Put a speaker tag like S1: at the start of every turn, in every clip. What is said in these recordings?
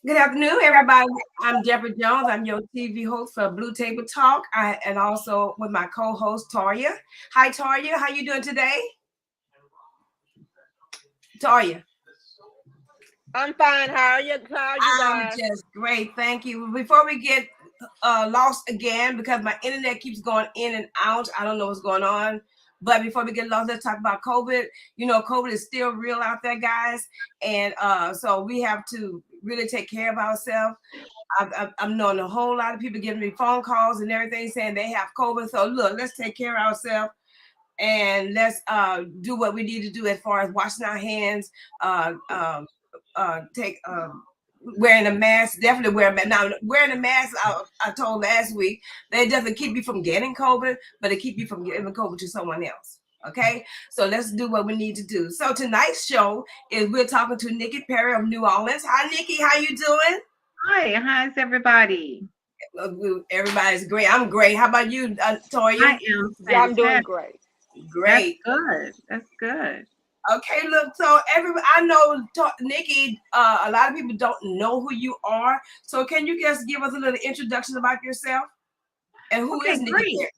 S1: Good afternoon, everybody. I'm Deborah Jones. I'm your TV host for Blue Table Talk, and also with my co-host Toya. Hi, Toya. How you doing today, Toya?
S2: I'm fine. How are you
S1: I'm
S2: guys?
S1: just great, thank you. Before we get lost again, because my internet keeps going in and out, I don't know what's going on. But before we get lost, let's talk about COVID. You know, COVID is still real out there, guys, and so we have to really take care of ourselves. I'm knowing a whole lot of people giving me phone calls and everything saying they have COVID. So look, let's take care of ourselves and let's do what we need to do as far as washing our hands, uh, um, take wearing a mask. Definitely wear a mask. Now wearing a mask, I told last week, they doesn't keep you from getting COVID, but it keep you from giving COVID to someone else. Okay, so let's do what we need to do. So tonight's show is we're talking to Nikki Perry of New Orleans. Hi, Nikki. How you doing?
S3: Hi, how's everybody?
S1: Everybody's great. I'm great. How about you,
S3: I
S1: Toya?
S3: am
S2: Yeah, I'm doing
S3: fantastic.
S2: great.
S3: That's
S1: Great.
S3: good. That's good.
S1: Okay, look. So I know Nikki. A lot of people don't know who you are. So can you just give us a little introduction about yourself and who is
S3: Okay,
S1: Nikki
S3: great.
S1: Perry?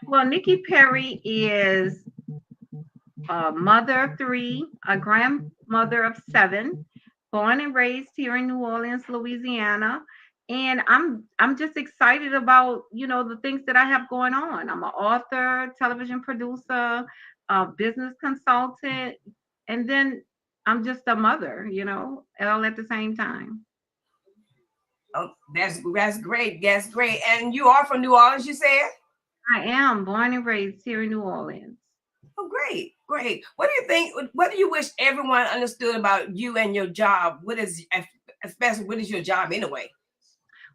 S3: Well, Nikki Perry is a mother of three, a grandmother of seven, born and raised here in New Orleans, Louisiana. And I'm just excited about, the things that I have going on. I'm an author, television producer, a business consultant, and then I'm just a mother, all at the same time.
S1: Oh, that's great. That's great. And you are from New Orleans, you said?
S3: I am born and raised here in New Orleans.
S1: Oh, great, great. What do you think? What do you wish everyone understood about you and your job? What is, especially, what is your job anyway?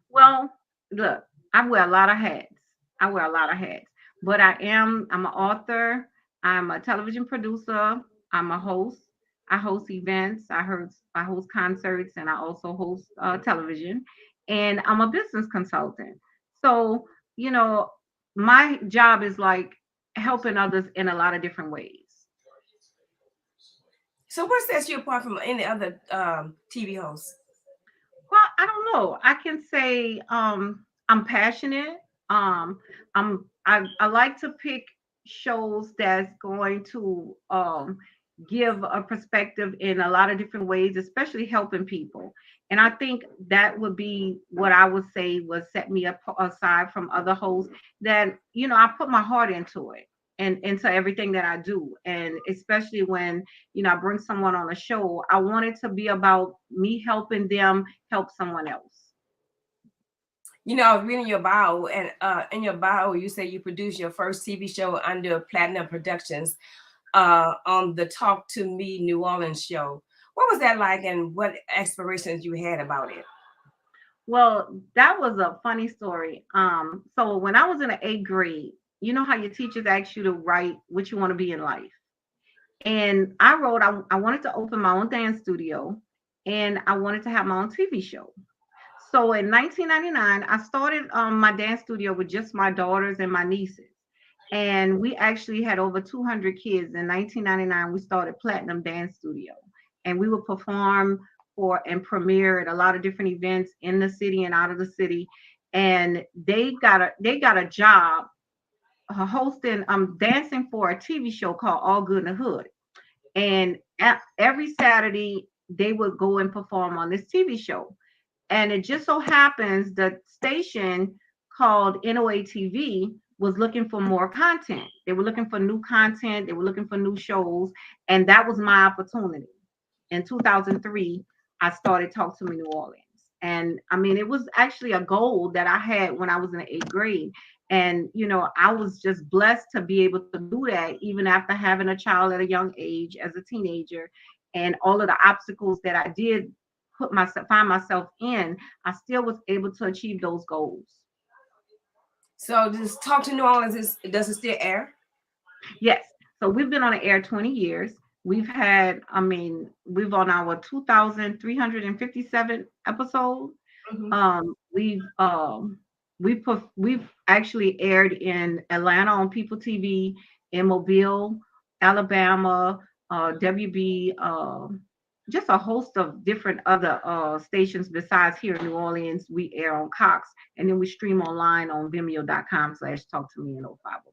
S3: Well, look, I wear a lot of hats. I wear a lot of hats, but I'm an author. I'm a television producer. I'm a host. I host events. I host concerts, and I also host television. And I'm a business consultant. So, you know, my job is like helping others in a lot of different ways.
S1: So what sets you apart from any other TV hosts?
S3: Well, I don't know. I can say I'm passionate. Um, I like to pick shows that's going to give a perspective in a lot of different ways, especially helping people. And I think that would be what I would say would set me up aside from other hosts. That I put my heart into it and into everything that I do, and especially when I bring someone on a show, I want it to be about me helping them help someone else.
S1: You know, I was reading your bio, and in your bio, you say you produced your first TV show under Platinum Productions on the Talk to Me New Orleans show. What was that like, and what aspirations you had about it?
S3: Well, that was a funny story. So when I was in the eighth grade, you know how your teachers ask you to write what you want to be in life. And I wrote, I wanted to open my own dance studio and I wanted to have my own TV show. So in 1999, I started my dance studio with just my daughters and my nieces. And we actually had over 200 kids. In 1999, we started Platinum Dance Studio. And we would perform for and premiere at a lot of different events in the city and out of the city. And they got a job hosting dancing for a TV show called All Good in the Hood. And every Saturday they would go and perform on this TV show. And it just so happens the station called NOA TV was looking for more content. They were looking for new content, they were looking for new shows, and that was my opportunity. In 2003, I started Talk to Me New Orleans. And I mean, it was actually a goal that I had when I was in the eighth grade. And, I was just blessed to be able to do that even after having a child at a young age as a teenager and all of the obstacles that I did find myself in, I still was able to achieve those goals.
S1: So this Talk to New Orleans does it still air?
S3: Yes. So we've been on the air 20 years. We've on our 2,357 episode.
S1: Hmm.
S3: We've actually aired in Atlanta on People TV, in Mobile, Alabama, WB, just a host of different other stations besides here in New Orleans. We air on Cox, and then we stream online on vimeo.com/talk to me in 050.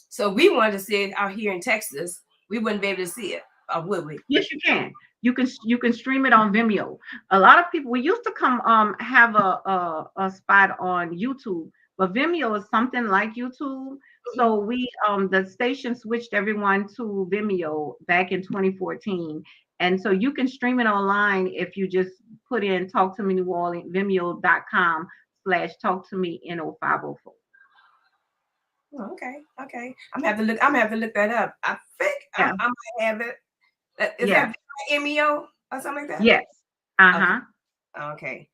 S1: So we wanted to see it out here in Texas. We wouldn't be able to see it, or would we?
S3: Yes, you can. You can stream it on Vimeo. A lot of people, we used to come have a spot on YouTube, but Vimeo is something like YouTube. So we the station switched everyone to Vimeo back in 2014. And so you can stream it online if you just put in talk to me New Orleans, vimeo.com/talk to me NO504.
S1: Oh, okay, okay. I'm gonna have to look. I'm gonna have to look that up. I think
S3: Yeah.
S1: I might have it. Is
S3: Yeah.
S1: that MEO or something like that?
S3: Yes. Uh-huh.
S1: Okay.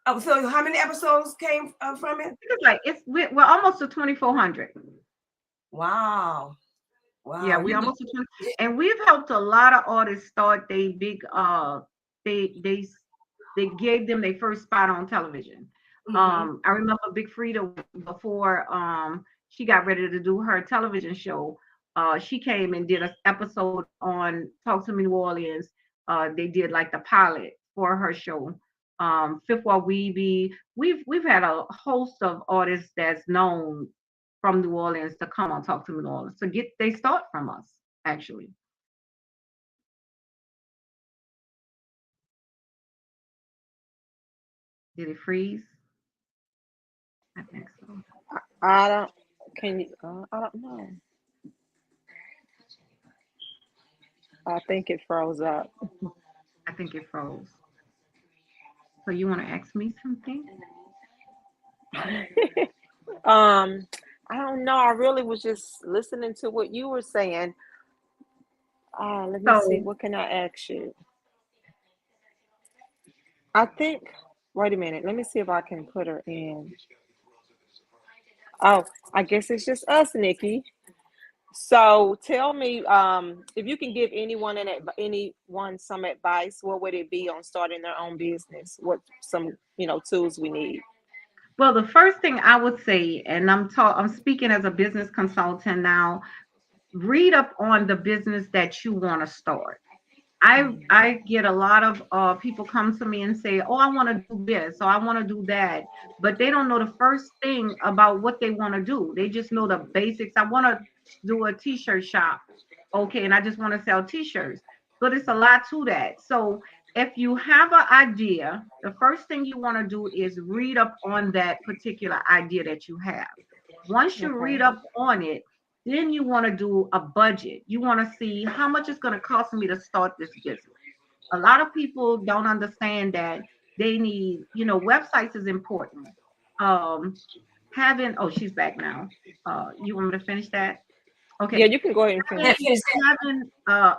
S1: Oh, so how many episodes came from it?
S3: It's like we're almost to 2,400.
S1: Wow.
S3: Yeah,
S1: Wow.
S3: we almost to 20, and we've helped a lot of artists start they big they they they gave them their first spot on television. I remember Big Frida before she got ready to do her television show. She came and did an episode on Talk to Me New Orleans. They did like the pilot for her show. Fifth Wall Weeby. We've had a host of artists that's known from New Orleans to come on Talk to Me New Orleans to get they start from us actually. Did it freeze? I think so.
S2: I don't. Can you? I don't know. I think it froze up.
S3: I think it froze. So you want to ask me something?
S2: I don't know. I really was just listening to what you were saying. Let me see.
S3: So
S2: What can I ask you? I think. Wait a minute. Let me see if I can put her in. Oh, I guess it's just us, Nikki. So tell me, if you can give anyone some advice, what would it be on starting their own business? What some tools we need?
S3: well, the first thing I would say, and I'm speaking as a business consultant now, read up on the business that you want to start. I get a lot of people come to me and say, "Oh, I want to do this, or I want to do that," but they don't know the first thing about what they want to do. They just know the basics. I want to do a t-shirt shop, okay, and I just want to sell t-shirts, but it's a lot to that. So if you have an idea, the first thing you want to do is read up on that particular idea that you have. Once you read
S2: Okay.
S3: up on it, then you want to do a budget. You want to see how much it's going to cost me to start this business. A lot of people don't understand that they need, websites is important. Um, oh, she's back now. You want me to finish that?
S2: Yeah,
S3: Okay.
S2: you can go ahead and
S1: Yeah,
S2: finish.
S1: finish
S3: Having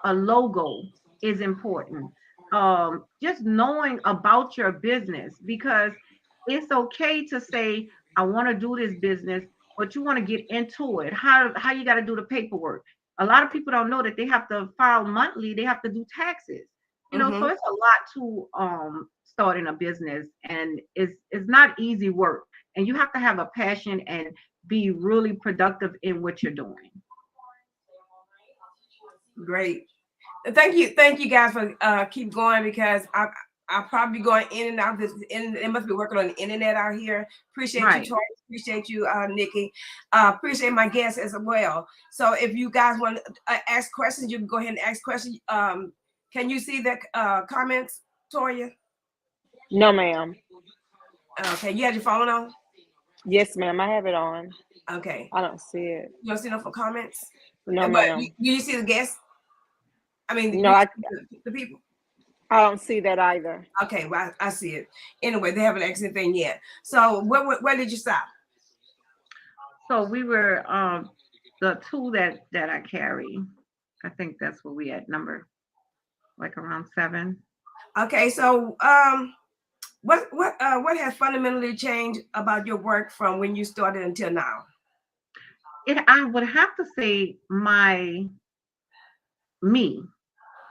S3: a logo is important. Just knowing about your business, because it's okay to say I want to do this business, but you want to get into it. How you got to do the paperwork. A lot of people don't know that they have to file monthly. They have to do taxes. So
S1: that.
S3: it's a lot to starting a business, and it's not easy work. And you have to have a passion and be really productive in what you're doing.
S1: Great. Thank you guys for keep going because I'll probably be going in and out. It must be working on the internet out here. Appreciate you,
S3: Right.
S1: Tori. Appreciate you, Nikki. Appreciate my guests as well. So if you guys want to ask questions, you can go ahead and ask questions. Can you see the comments, Toria?
S2: No, ma'am.
S1: Okay, you had your phone on.
S2: Yes, ma'am. I have it on.
S1: Okay,
S2: I don't see it.
S1: you don't see no for comments,
S2: No,
S1: but
S2: ma'am.
S1: you see the guests. I mean,
S2: No, I
S1: the people.
S2: I don't see that either.
S1: Okay, well, I see it. Anyway, they haven't asked anything yet. So where did you stop?
S3: So we were the tool that I carry. I think that's what we at number like around 7.
S1: Okay, so what has fundamentally changed about your work from when you started until now?
S3: I would have to say me.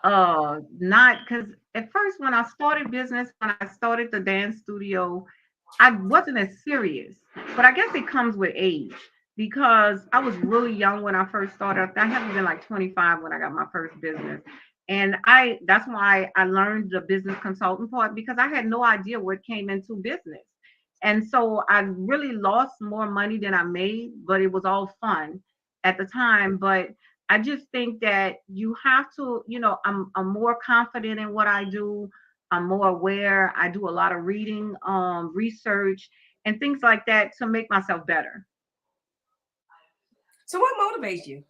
S3: Not because at first when I started business, when I started the dance studio, I wasn't as serious. But I guess it comes with age because I was really young when I first started. I haven't been like 25 when I got my first business. And that's why I learned the business consultant part, because I had no idea what came into business. And so I really lost more money than I made, but it was all fun at the time. But I just think that you have to, I'm more confident in what I do. I'm more aware. I do a lot of reading, research, and things like that to make myself better.
S1: So what motivates you?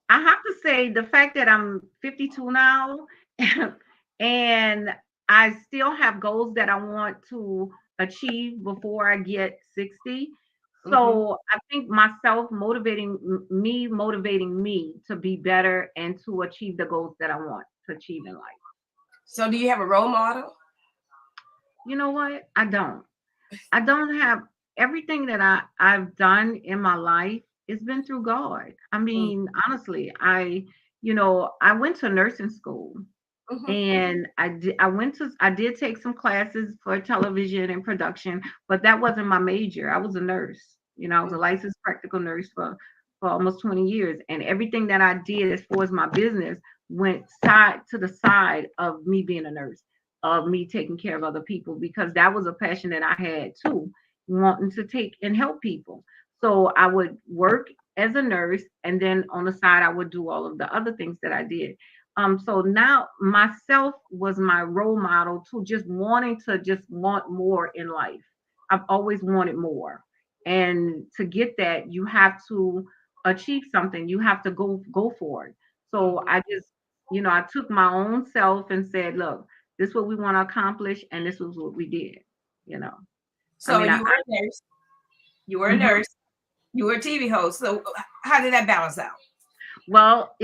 S3: I have to say the fact that I'm 52 now and I still have goals that I want to achieve before I get 60.
S1: Hmm.
S3: So I think myself motivating me to be better and to achieve the goals that I want to achieve in life.
S1: So do you have a role model?
S3: You know what? I don't have everything that I've done in my life. It's been through God. I mean, honestly, I went to nursing school,
S1: Mm-hmm.
S3: and I did take some classes for television and production, but that wasn't my major. I was a nurse. I was a licensed practical nurse for almost 20 years, and everything that I did as far as my business went side to the side of me being a nurse, of me taking care of other people, because that was a passion that I had too, wanting to take and help people. So I would work as a nurse, and then on the side I would do all of the other things that I did. So now myself was my role model to just wanting to just want more in life. I've always wanted more. And to get that, you have to achieve something. You have to go for it. So
S1: Mm-hmm.
S3: I just, I took my own self and said, look, this is what we want to accomplish, and this was what we did, you know. I
S1: So
S3: mean,
S1: you were a nurse. You were a
S3: mhm.
S1: nurse. You were a TV host. So how did that balance out?
S3: Well,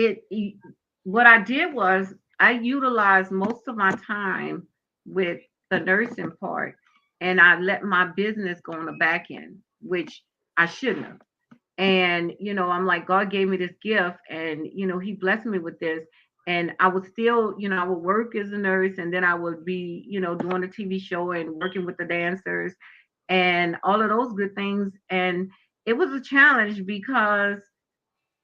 S3: what I did was I utilized most of my time with the nursing part, and I let my business go on the back end, which I shouldn't have. And I'm like, God gave me this gift, and He blessed me with this. And I would still, I would work as a nurse, and then I would be, doing a TV show and working with the dancers and all of those good things. And it was a challenge because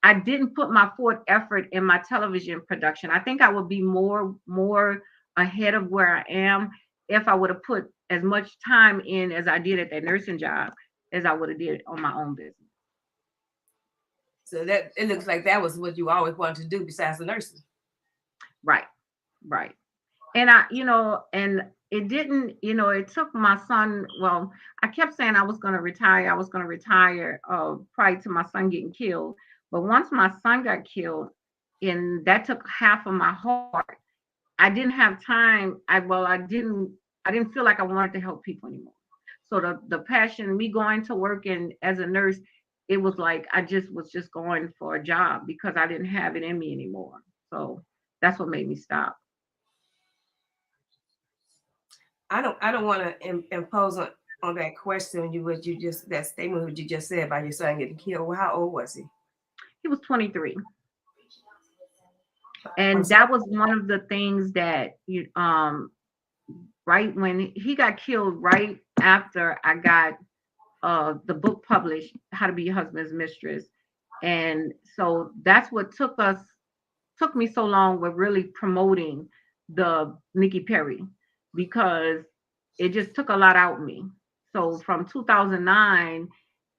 S3: I didn't put my forth effort in my television production. I think I would be more ahead of where I am if I would have put as much time in as I did at that nursing job as I would have did on my own business.
S1: So that it looks like that was what you always wanted to do besides the nursing.
S3: Right, right. And and it didn't, it took my son. Well, I kept saying I was going to retire. I was going to retire prior to my son getting killed. But once my son got killed, and that took half of my heart, I didn't have time. I didn't feel like I wanted to help people anymore. So the passion, me going to work and as a nurse, it was like I just was just going for a job because I didn't have it in me anymore. So that's what made me stop.
S1: I don't want to impose on that question you what you just that statement what you just said about your son getting killed. Well, how old was he?
S3: He was 23.
S1: I'm
S3: And
S1: sorry.
S3: that was one of the things that right when he got killed, right after I got the book published, How to Be Your Husband's Mistress. And so that's what took me so long with really promoting the Nikki Perry, because it just took a lot out of me. So from 2009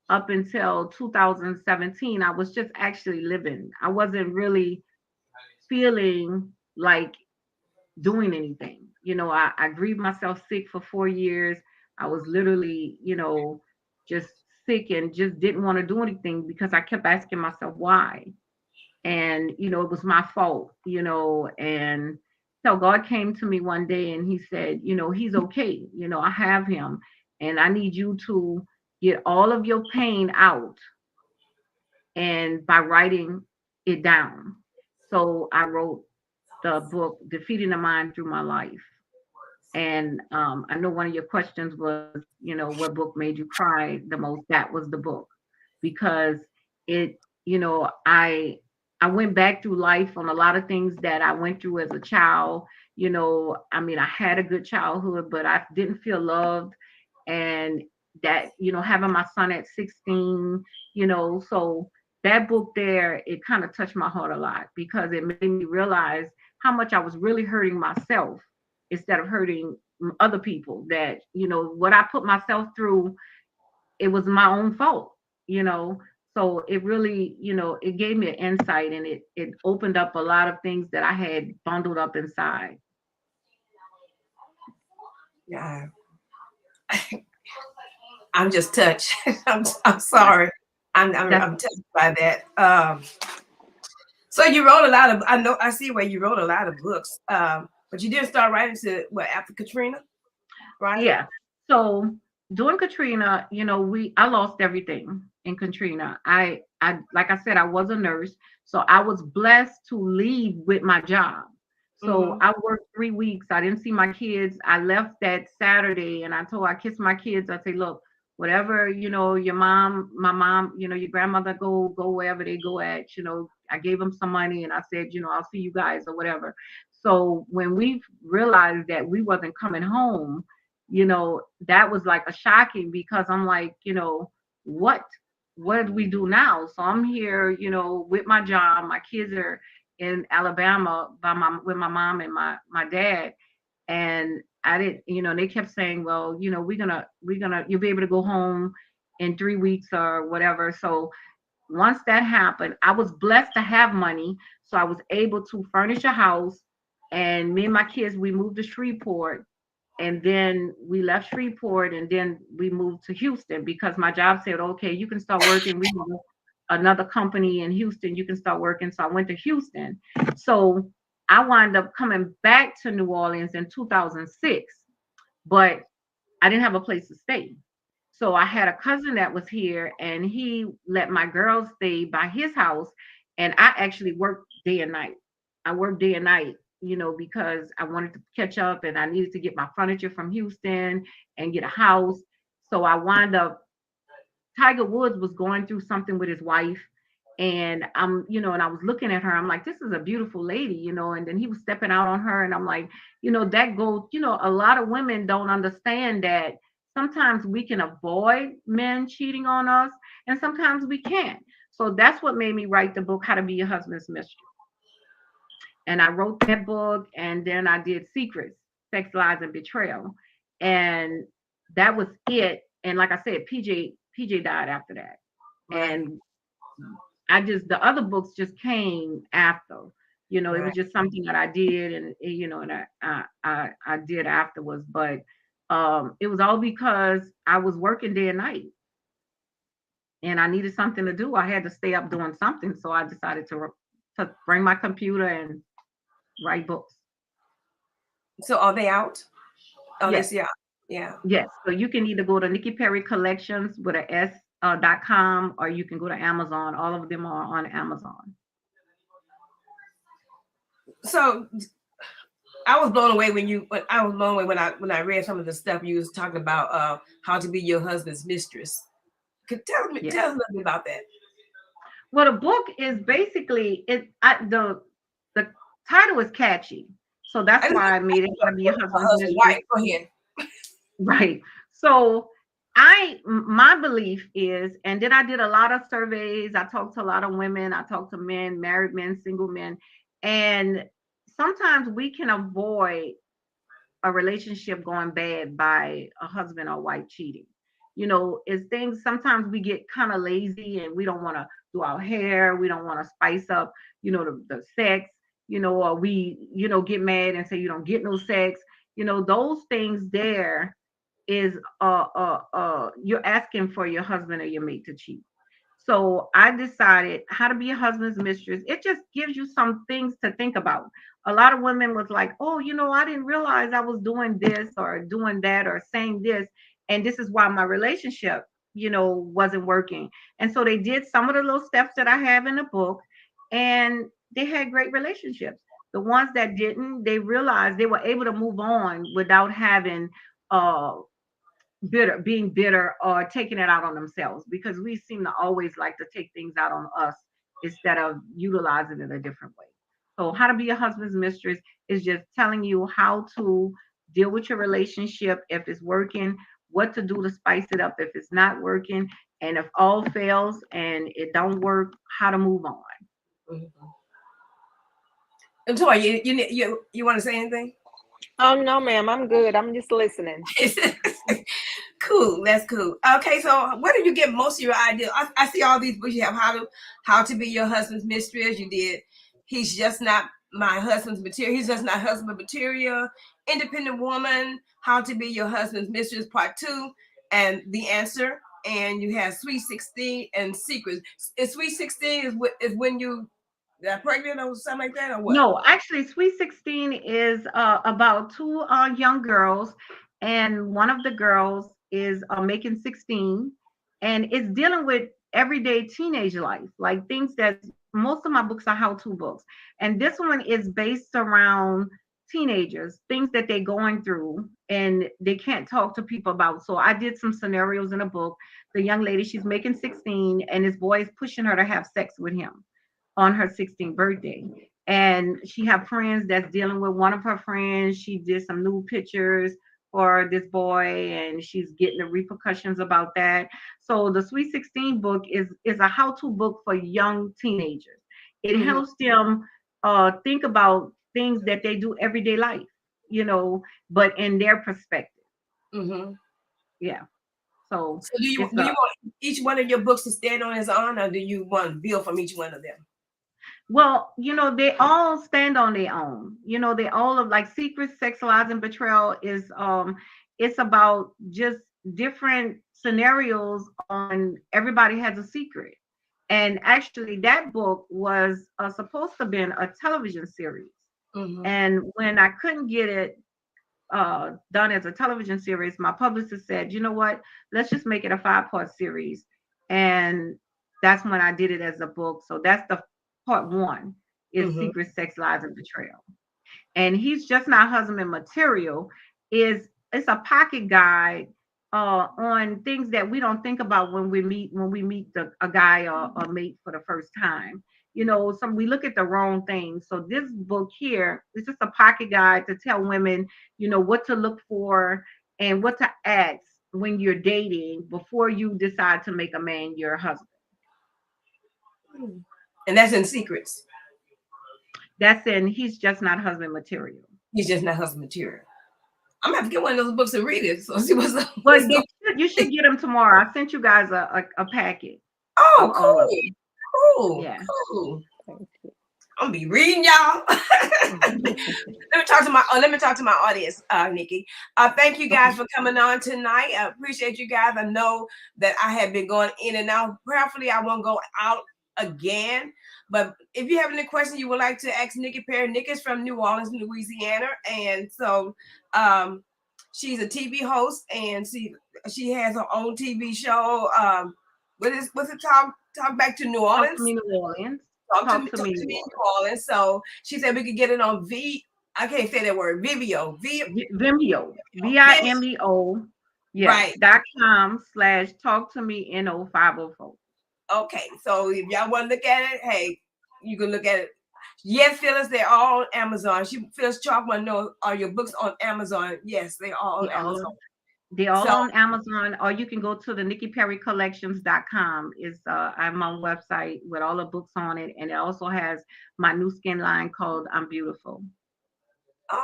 S3: up until 2017, I was just actually living. I wasn't really feeling like doing anything. I grieved myself sick for 4 years. I was literally, just sick and just didn't want to do anything because I kept asking myself why. And, it was my fault, and so God came to me one day and he said, he's okay. I have him, and I need you to get all of your pain out and by writing it down. So I wrote the book, Defeating the Mind Through My Life. And I know one of your questions was, what book made you cry the most? That was the book, because it, I went back through life on a lot of things that I went through as a child. I mean, I had a good childhood, but I didn't feel loved. And that, having my son at 16, so that book there, it kind of touched my heart a lot because it made me realize how much I was really hurting myself instead of hurting other people. That, what I put myself through, it was my own fault, you know. So it really, it gave me an insight, and it opened up a lot of things that I had bundled up inside.
S1: Yeah, I'm just touched. I'm sorry.
S3: That's
S1: I'm touched by that. So you wrote a lot of. I know. I see where you wrote a lot of books. But you didn't start writing to what after Katrina, right?
S3: Yeah. So during Katrina, I lost everything in Katrina. I like I said, I was a nurse, so I was blessed to leave with my job. So
S1: Mm-hmm.
S3: I worked 3 weeks. I didn't see my kids. I left that Saturday, and I kissed my kids. I say, look, whatever, your mom, my mom, your grandmother go wherever they go at. I gave them some money, and I said, I'll see you guys or whatever. So when we realized that we wasn't coming home, that was like a shocking, because I'm like, what what do we do now? So I'm here, with my job. My kids are in Alabama with my mom and my dad. And I didn't, they kept saying, well, we're gonna you'll be able to go home in 3 weeks or whatever. So once that happened, I was blessed to have money. So I was able to furnish a house, and me and my kids, we moved to Shreveport, and then we left Shreveport, and then we moved to Houston because my job said, okay, you can start working. We have another company in Houston, you can start working. So I went to Houston. So I wound up coming back to New Orleans in 2006, but I didn't have a place to stay. So I had a cousin that was here, and he let my girls stay by his house. And I actually worked day and night. I worked day and night, because I wanted to catch up, and I needed to get my furniture from Houston and get a house. So I wound up, Tiger Woods was going through something with his wife. And and I was looking at her, I'm like, this is a beautiful lady, and then he was stepping out on her, and I'm like, that goes, a lot of women don't understand that sometimes we can avoid men cheating on us, and sometimes we can't. So that's what made me write the book, How to Be Your Husband's Mistress. And I wrote that book, and then I did Secrets, Sex, Lies, and Betrayal. And that was it. And like I said, PJ died after that.
S1: Right.
S3: And the other books just came after. It was
S1: Right.
S3: just something that I did, and I did afterwards. But it was all because I was working day and night, and I needed something to do. I had to stay up doing something, so I decided to bring my computer and write books.
S1: So are they out? Oh,
S3: Yes,
S1: this yeah. Yeah.
S3: yes. So you can either go to Nikki Perry Collections with a S .com, or you can go to Amazon. All of them are on Amazon.
S1: So I was blown away when I was blown away when I read some of the stuff you was talking about how to be your husband's mistress.
S3: Yeah.
S1: Tell us a little bit about that.
S3: Well, the book is basically the title is catchy, so that's
S1: I just
S3: why I made it How to Be Your
S1: my
S3: Husband's
S1: husband,
S3: Mistress.
S1: right? Go ahead.
S3: Right. So my belief is, and then I did a lot of surveys. I talked to a lot of women. I talked to men, married men, single men, and sometimes we can avoid a relationship going bad by a husband or wife cheating. It's things, sometimes we get kind of lazy, and we don't want to do our hair. We don't want to spice up, the sex, or we, get mad and say you don't get no sex. Those things there is you're asking for your husband or your mate to cheat. So I decided How to Be a Husband's Mistress. It just gives you some things to think about. A lot of women was like, oh, I didn't realize I was doing this or doing that or saying this. And this is why my relationship, wasn't working. And so they did some of the little steps that I have in the book, and they had great relationships. The ones that didn't, they realized they were able to move on without having uh being bitter or taking it out on themselves, because we seem to always like to take things out on us instead of utilizing it a different way. So How to Be a Husband's Mistress is just telling you how to deal with your relationship if it's working, what to do to spice it up if it's not working, and if all fails and it don't work, how to move on.
S1: Mm-hmm. And Toy, you want to say anything?
S2: Oh no, ma'am, I'm good. I'm just listening.
S1: Cool, that's cool. Okay, so where do you get most of your ideas? I see all these books. You have how to be your husband's mistress. You did. He's just not my husband's material. He's just not husband material. Independent woman. How to be your husband's mistress, part 2, and the answer. And you have Sweet 16 and secrets. Is Sweet 16 is when you got pregnant or something like that, or what?
S3: No, actually, Sweet 16 is about two young girls, and one of the girls is making 16, and it's dealing with everyday teenage life, like things that most of my books are how-to books, and this one is based around teenagers, things that they're going through, and they can't talk to people about. So I did some scenarios in a book. The young lady, she's making 16, and this boy is pushing her to have sex with him on her 16th birthday. And she have friends that's dealing with one of her friends. She did some nude pictures for this boy, and she's getting the repercussions about that. So the Sweet 16 book is a how-to book for young teenagers. It
S1: Mm-hmm.
S3: helps them think about things that they do everyday life, you know, but in their perspective.
S1: Mm-hmm.
S3: Yeah. So
S1: So do you
S3: it's
S1: do you want each one of your books to stand on its own, or do you want to build from each one of them?
S3: well, you know, they all stand on their own. You know, they all of like secret, sex, lies, and betrayal is it's about just different scenarios on everybody has a secret. And actually that book was supposed to have been a television series.
S1: Mm-hmm.
S3: And when I couldn't get it done as a television series, my publicist said, you know what, let's just make it a 5-part series. And that's when I did it as a book. So that's the part 1 is
S1: Mm-hmm.
S3: secret, sex, lies, and betrayal. And he's just not husband material. Is it's a pocket guide on things that we don't think about when we meet a guy or a mate for the first time. You know, some we look at the wrong things. So this book here is just a pocket guide to tell women, you know, what to look for and what to ask when you're dating before you decide to make a man your husband.
S1: And that's in secrets.
S3: That's in he's just not husband material.
S1: He's just not husband material. I'm gonna have to get one of those books and read it. So see what's up.
S3: Well, you should get them tomorrow. I sent you guys a packet of
S1: Oh,
S3: all of
S1: cool,
S3: them.
S1: cool,
S3: Yeah.
S1: cool.
S2: Thank you.
S1: I'm gonna be reading y'all. Let me talk to my audience, Nikki. Thank you guys
S3: Okay.
S1: for coming on tonight. I appreciate you guys. I know that I have been going in and out. Prayerfully, I won't go out again. But if you have any questions you would like to ask Nikki Perry, Nikki's from New Orleans, Louisiana, and so she's a TV host, and she has her own TV show. What's it talk back to New
S3: Talk to
S1: Orleans?
S3: me, New Orleans.
S1: Talk to
S3: Talk
S1: me,
S3: to
S1: talk
S3: me,
S1: to
S3: New
S1: me in
S3: Orleans.
S1: New Orleans. So she said we could get it on I can't say that word.
S3: Vimeo.
S1: Vimeo.
S3: Vimeo. Yes.
S1: Right.
S3: .com/talk to me NO504.
S1: Okay. So if y'all want to look at it, hey, you can look at it. Yes, Phyllis, they're all on Amazon. Phyllis Chalk want to know, are your books on Amazon? Yes, they are all on
S3: They all
S1: Amazon.
S3: they're all
S1: So
S3: on Amazon, or you can go to the NikkiPerryCollections.com. Is I'm on website with all the books on it, and it also has my new skin line called I'm Beautiful.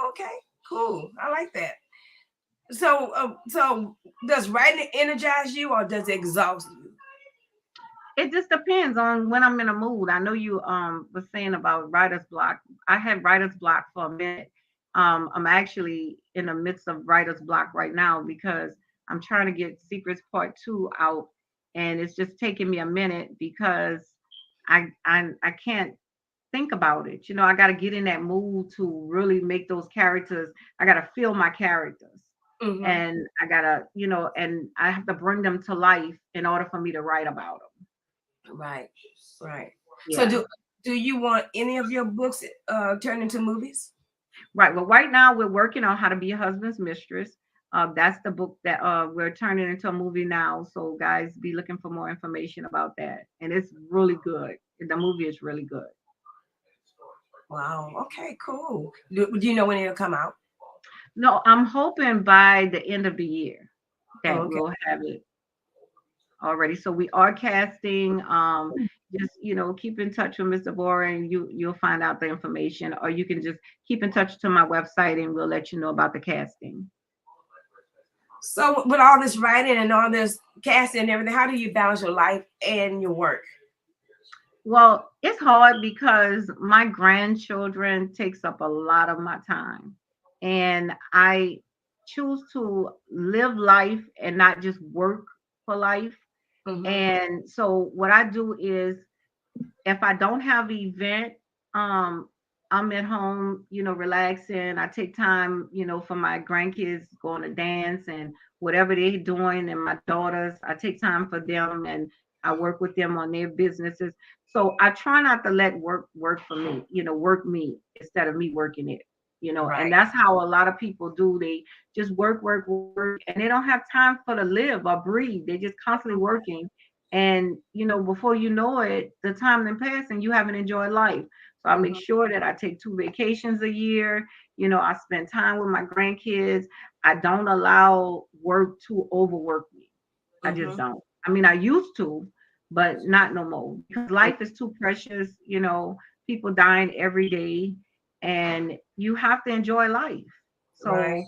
S1: okay, cool. I like that. So does writing energize you or does it exhaust you?
S3: It just depends on when I'm in a mood. I know you was saying about writer's block. I had writer's block for a minute. I'm actually in the midst of writer's block right now because I'm trying to get Secrets Part 2 out, and it's just taking me a minute because I can't think about it. You know, I got to get in that mood to really make those characters. I got to feel my characters,
S1: Mm-hmm.
S3: and I gotta, you know, and I have to bring them to life in order for me to write about them.
S1: Right, right. So
S3: Yeah.
S1: do you want any of your books turned into movies?
S3: Right. Well, right now we're working on How to Be a Husband's Mistress. That's the book that we're turning into a movie now. So guys, be looking for more information about that. And it's really good. The movie is really good.
S1: Wow. Okay, cool. Do you know when it'll come out?
S3: No, I'm hoping by the end of the year. that
S1: Okay.
S3: will have it already. So we are casting. Just keep in touch with Mr. Bora, and you'll find out the information, or you can just keep in touch to my website, and we'll let you know about the casting.
S1: So with all this writing and all this casting and everything, how do you balance your life and your work?
S3: Well, it's hard because my grandchildren takes up a lot of my time, and I choose to live life and not just work for life.
S1: Mm-hmm.
S3: And so what I do is, if I don't have an event, um, I'm at home, relaxing. I take time, for my grandkids going to dance and whatever they're doing, and my daughters, I take time for them, and I work with them on their businesses. So I try not to let work for me, work me instead of me working it. And
S1: Right.
S3: that's how a lot of people do. They just work, and they don't have time for to live or breathe. They're just constantly working, and before you know it, the time then pass and you haven't enjoyed life. So I make
S1: Mm-hmm.
S3: sure that I take 2 vacations a year. I spend time with my grandkids. I don't allow work to overwork me. I just
S1: Mm-hmm.
S3: don't. I mean, I used to, but not no more, because life is too precious. People dying every day, and you have to enjoy life.
S1: Right.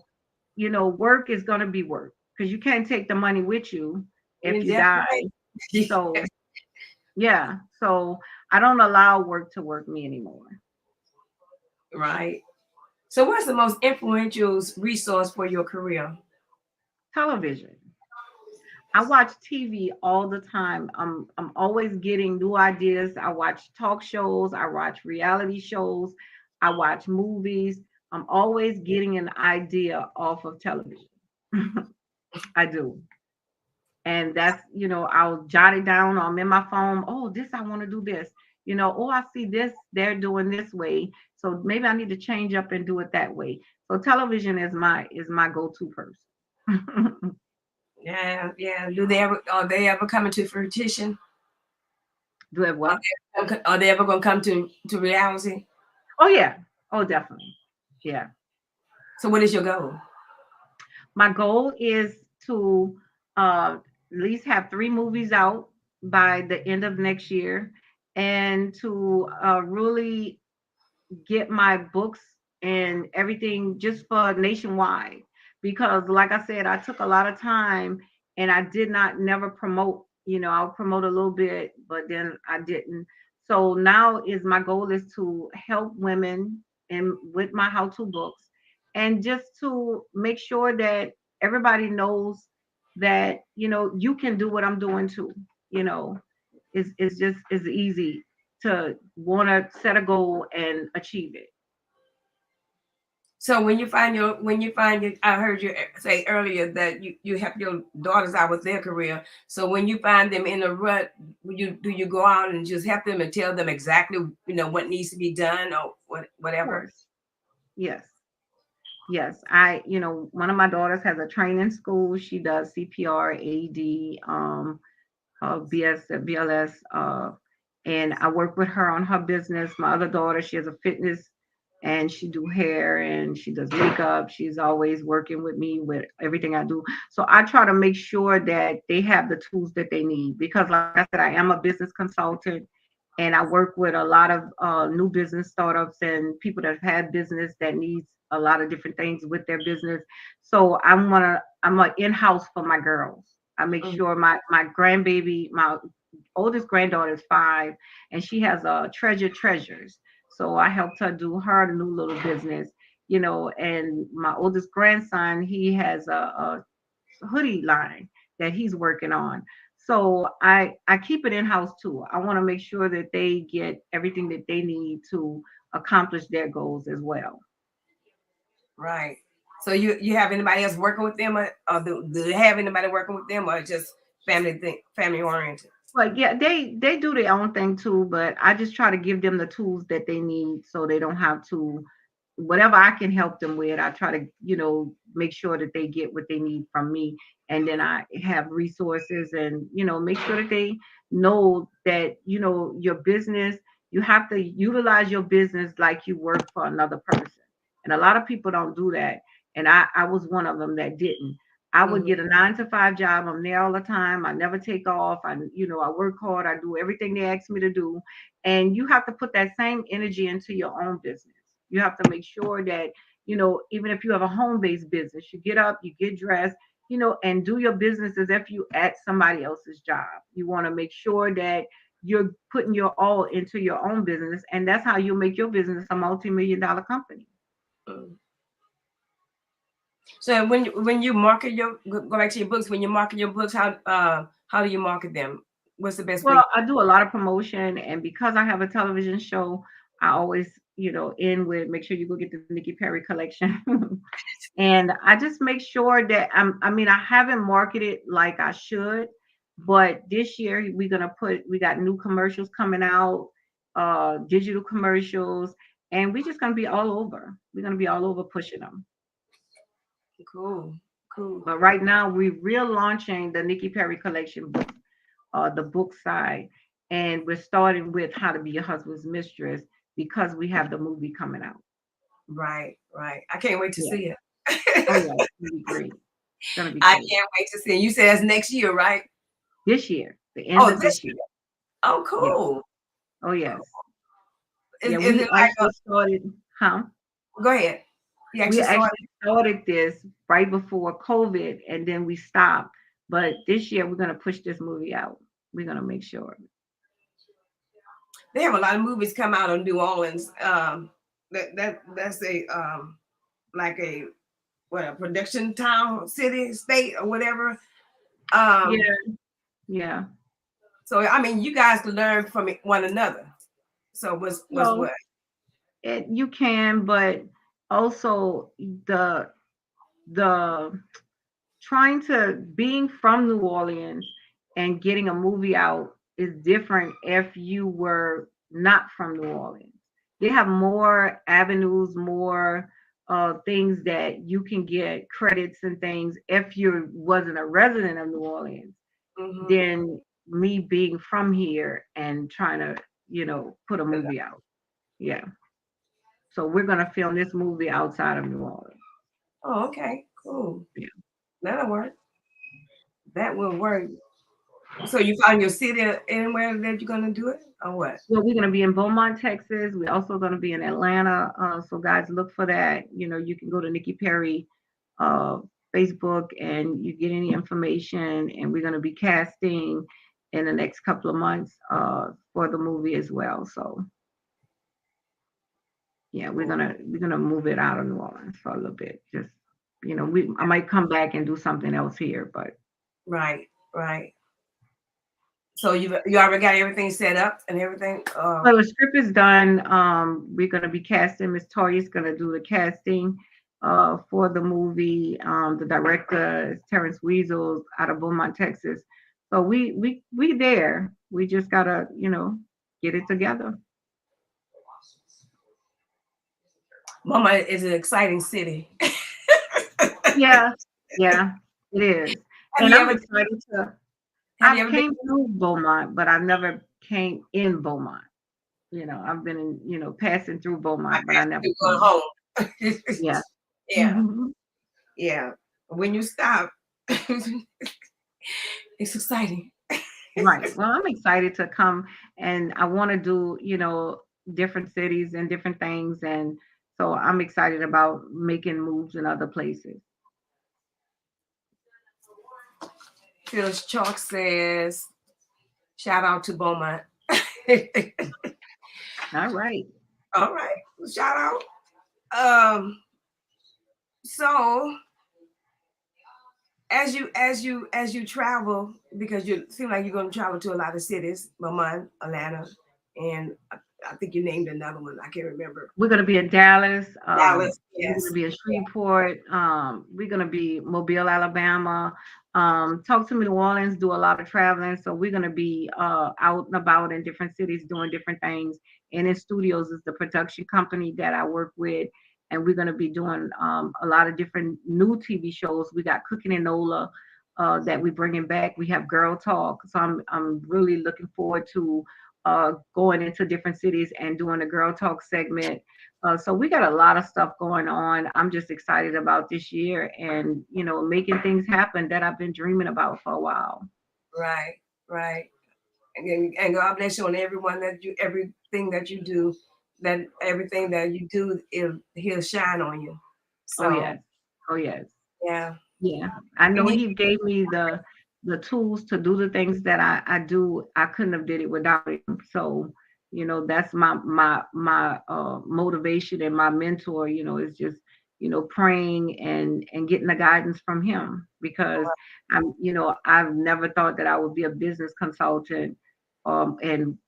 S3: So work is going to be work, because you can't take the money with you if
S1: You're
S3: you
S1: definitely
S3: die.
S1: right.
S3: So yeah, so I don't allow work to work me anymore.
S1: Right. So what's the most influential resource for your career?
S3: Television. I watch TV all the time. I'm always getting new ideas. I watch talk shows, I watch reality shows, I watch movies. I'm always getting an idea off of television. I do. And that's, I'll jot it down. I'm in my phone. Oh, this, I want to do this. Oh, I see this, they're doing this way. So maybe I need to change up and do it that way. So television is my go-to person.
S1: Yeah, yeah. Do they ever are they ever coming to fruition?
S3: Do it what?
S1: Are they ever gonna come to reality?
S3: Oh yeah. Oh, definitely. Yeah.
S1: So what is your goal?
S3: My goal is to at least have 3 movies out by the end of next year, and to really get my books and everything just for nationwide. Because like I said, I took a lot of time, and I did not never promote. I'll promote a little bit, but then I didn't. So now is my goal is to help women and with my how-to books, and just to make sure that everybody knows that you can do what I'm doing too. you know it's just it's easy to want to set a goal and achieve it.
S1: So when you find your, I heard you say earlier that you help your daughters out with their career. So when you find them in a rut, do you go out and just help them and tell them exactly what needs to be done or
S3: Of
S1: whatever?
S3: course. Yes. Yes. One of my daughters has a training school. She does CPR, AED, BLS, and I work with her on her business. My other daughter, she has a fitness, and she do hair and she does makeup. She's always working with me with everything I do. So I try to make sure that they have the tools that they need, because like I said, I am a business consultant, and I work with a lot of new business startups and people that have had business that needs a lot of different things with their business. So I'm an in-house for my girls. I make
S1: Mm.
S3: sure my grandbaby, my oldest granddaughter is 5, and she has a treasures. So I helped her do her new little business, and my oldest grandson, he has a hoodie line that he's working on. So I keep it in house too. I want to make sure that they get everything that they need to accomplish their goals as well.
S1: Right. So you have anybody else working with them, or do they have anybody working with them, or just family oriented?
S3: But yeah, they do their own thing too, but I just try to give them the tools that they need so they don't have to, whatever I can help them with, I try to, make sure that they get what they need from me. And then I have resources, and, make sure that they know that, your business, you have to utilize your business like you work for another person. And a lot of people don't do that. And I was one of them that didn't. I would
S1: Mhm.
S3: get a 9 to 5 job. I'm there all the time. I never take off. I work hard. I do everything they ask me to do. And you have to put that same energy into your own business. You have to make sure that, even if you have a home-based business, you get up, you get dressed, and do your business as if you at somebody else's job. You want to make sure that you're putting your all into your own business, and that's how you make your business a multi-million dollar company.
S1: Mm. So when you market go back to your books. When you market your books, how do you market them? What's the best way?
S3: Well, I do a lot of promotion, and because I have a television show, I always, end with make sure you go get the Nikki Perry collection. And I just make sure that I haven't marketed like I should, but this year we got new commercials coming out, digital commercials, and we're just gonna be all over. We're gonna be all over pushing them.
S1: Cool, cool.
S3: But right now we're relaunching the Nikki Perry collection book, the book side, and we're starting with How to Be Your Husband's Mistress because we have the movie coming out.
S1: Right, right. I can't wait to
S3: Yeah.
S1: see it.
S3: Oh yeah, it's gonna be great. It's gonna be
S1: I
S3: great.
S1: can't wait to see it. You said it's next year, right?
S3: This year, the end
S1: Oh,
S3: of
S1: this
S3: this
S1: year.
S3: year.
S1: Oh,
S3: Yeah.
S1: cool.
S3: Oh yes. Yeah,
S1: Is
S3: we
S1: it like
S3: actually started, huh?
S1: go ahead. You
S3: We
S1: actually started.
S3: actually started this right before COVID and then we stopped. But this year we're gonna push this movie out. We're gonna make sure.
S1: They have a lot of movies come out of New Orleans. That's a like a what a production town, city, state, or whatever.
S3: Yeah,
S1: Um,
S3: yeah.
S1: so I mean, you guys can learn from one another. So was
S3: Well,
S1: what?
S3: you can, but also the trying to being from New Orleans and getting a movie out is different if you were not from New Orleans. They have more avenues, more things that you can get credits and things if you wasn't a resident of New Orleans
S1: Mm-hmm.
S3: than me being from here and trying to, put a movie out. Yeah. So we're gonna film this movie outside of New Orleans.
S1: Oh, okay, cool.
S3: Yeah.
S1: That'll work. That will work. So you found your city anywhere that you're gonna do it, or what?
S3: Well, we're going to be in Beaumont, Texas. We're also going to be in Atlanta. So, guys, look for that. You can go to Nikki Perry uh, Facebook and you get any information. And we're going to be casting in the next couple of months for the movie as well. So, yeah, we're gonna move it out of New Orleans for a little bit. Just I might come back and do something else here, but
S1: Right, right. So you already got everything set up and everything.
S3: well, the script is done. We're gonna be casting. Miss Tori's gonna do the casting for the movie. The director is Terrence Weasels out of Beaumont, Texas. So we there. We just gotta get it together.
S1: Mama is an exciting city.
S3: Yeah, yeah, it is.
S1: Have
S3: And
S1: you
S3: I'm
S1: ever
S3: excited to.
S1: have you
S3: I've
S1: ever been?
S3: came through Beaumont, but I've never came in Beaumont. I've been in, passing through
S1: I
S3: Beaumont, but I
S1: passed
S3: never
S1: through going
S3: came.
S1: home.
S3: Yeah.
S1: Yeah,
S3: Mhm.
S1: yeah. When you stop, it's exciting.
S3: Right. Well, I'm excited to come and I want to do, different cities and different things. And so I'm excited about making moves in other places.
S1: Phyllis Chalk says, shout out to Beaumont.
S3: All right.
S1: All right, shout out. So as you travel, because you seem like you're going to travel to a lot of cities, Beaumont, Atlanta, and I think you named another one. I can't remember.
S3: We're going to be in Dallas.
S1: Dallas,
S3: We're going
S1: yes.
S3: to be in Shreveport. We're going to be Mobile, Alabama. Talk to Me New Orleans, do a lot of traveling. So we're going to be out and about in different cities doing different things. And in studios is the production company that I work with. And we're going to be doing a lot of different new TV shows. We got Cooking and Nola that we're bringing back. We have Girl Talk. So I'm really looking forward to going into different cities and doing a girl talk segment. So we got a lot of stuff going on. I'm just excited about this year and, making things happen that I've been dreaming about for a while.
S1: Right, right. And God bless you on everything that you do, that everything that you do, he'll shine on you.
S3: Oh,
S1: So
S3: yes. Oh, yes.
S1: yeah.
S3: Yeah. I
S1: We
S3: know
S1: need
S3: he gave me the tools to do the things that I do. I couldn't have did it without him. So, that's my motivation and my mentor, is just, praying and getting the guidance from him because I've never thought that I would be a business consultant and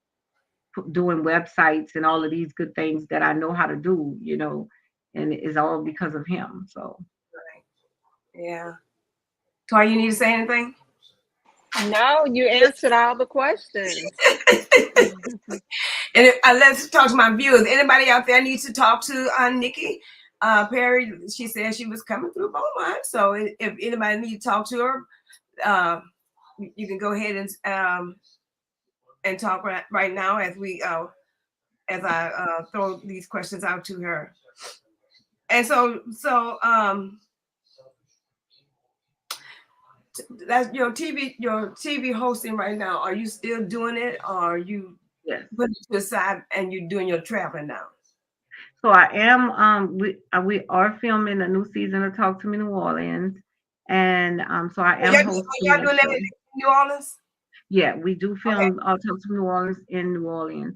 S3: doing websites and all of these good things that I know how to do, and it's all because of him. So
S1: right. Yeah. Tori, you need to say anything?
S2: No, you answered all the questions.
S1: And let's talk to my viewers. Anybody out there needs to talk to Nikki Perry? She said she was coming through Beaumont. So if anybody needs to talk to her, uh, you can go ahead and talk right now as I throw these questions out to her. And so that's your TV hosting right now. Are you still doing it, or are you
S3: yes.
S1: put it to the side and you're doing your traveling now?
S3: So I am. We are filming a new season of Talk to Me New Orleans, and so I am hosting
S1: Y'all
S3: that
S1: doing that
S3: show.
S1: in New Orleans?
S3: Yeah, we do
S1: Okay.
S3: film Talk to Me New Orleans in New Orleans,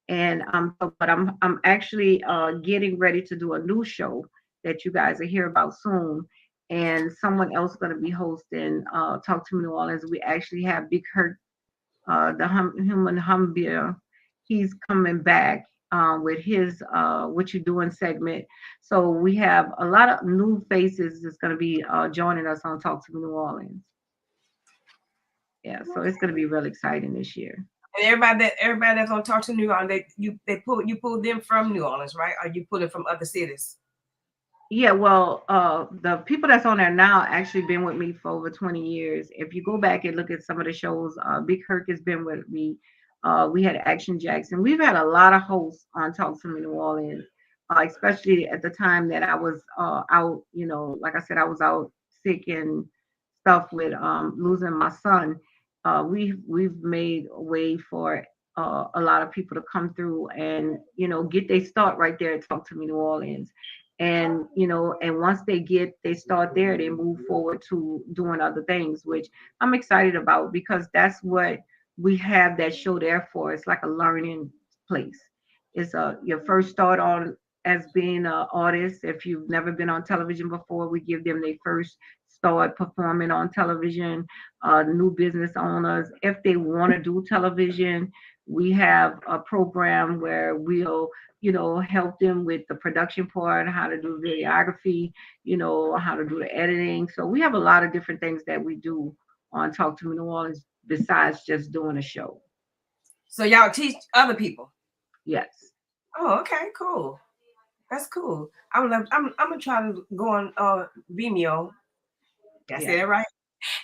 S3: and but I'm actually getting ready to do a new show that you guys will hear about soon, and someone else going to be hosting Talk to Me New Orleans. We actually have Big Hurt, the human Humbier. He's coming back with his What You Doing segment. So we have a lot of new faces that's going to be joining us on Talk to Me New Orleans. Yeah, so it's going to be really exciting this year.
S1: And everybody that's gonna talk to New Orleans, you pull them from New Orleans, right? Or you pull it from other cities?
S3: Yeah, well, the people that's on there now actually been with me for over 20 years. If you go back and look at some of the shows, Big Kirk has been with me. We had Action Jackson. We've had a lot of hosts on Talk to Me New Orleans, especially at the time that I was out. Like I said, I was out sick and stuff with losing my son. We've made a way for a lot of people to come through and get their start right there at Talk to Me New Orleans, and once they start there, they move forward to doing other things, which I'm excited about because that's what we have that show there for. It's like a learning place. It's your first start on as being an artist. If you've never been on television before, we give them their first start performing on television. New business owners, if they want to do television, we have a program where we'll help them with the production part, how to do videography, how to do the editing. So we have a lot of different things that we do on Talk to Me New Orleans besides just doing a show.
S1: So y'all teach other people?
S3: Yes.
S1: Oh, okay, cool. That's cool. I'm gonna try to go on Vimeo. Did I say
S3: Yeah.
S1: that right?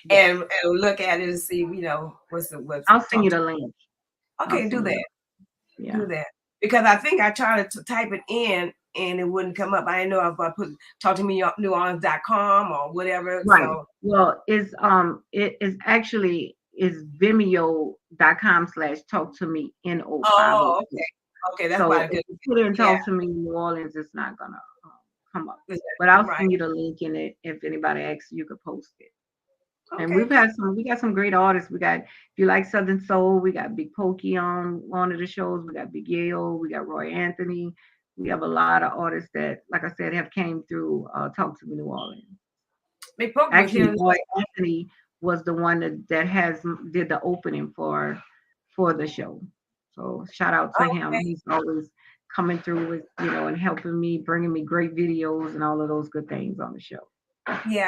S3: Yes.
S1: And look at it and see, what's
S3: I'll send
S1: talk
S3: you
S1: to.
S3: the link. I'll
S1: Okay, do
S3: send you.
S1: that.
S3: Yeah.
S1: Do that. Because I think I tried to type it in and it wouldn't come up. I didn't know if I put talk to me neworleans.com or whatever.
S3: Right.
S1: So
S3: Well, it is actually is vimeo.com/talk to me
S1: oh,
S3: NO502.
S1: okay. Okay, that's
S3: So
S1: why I
S3: if
S1: could.
S3: you put in
S1: Yeah,
S3: Talk to Me New Orleans, it's not gonna come up.
S1: is
S3: But I'll
S1: that right?
S3: send you the link in it. If anybody asks, you could post it. And
S1: Okay,
S3: we got some great artists. If you like Southern Soul, we got Big Pokey on one of the shows. We got Big Yayo, we got Roy Anthony. We have a lot of artists that, like I said, have came through Talk to Me New Orleans.
S1: Big Poke was
S3: Actually,
S1: here.
S3: Roy Anthony was the one that has did the opening for the show. So shout out to him.
S1: Okay,
S3: He's always coming through with and helping me, bringing me great videos and all of those good things on the show.
S1: yeah.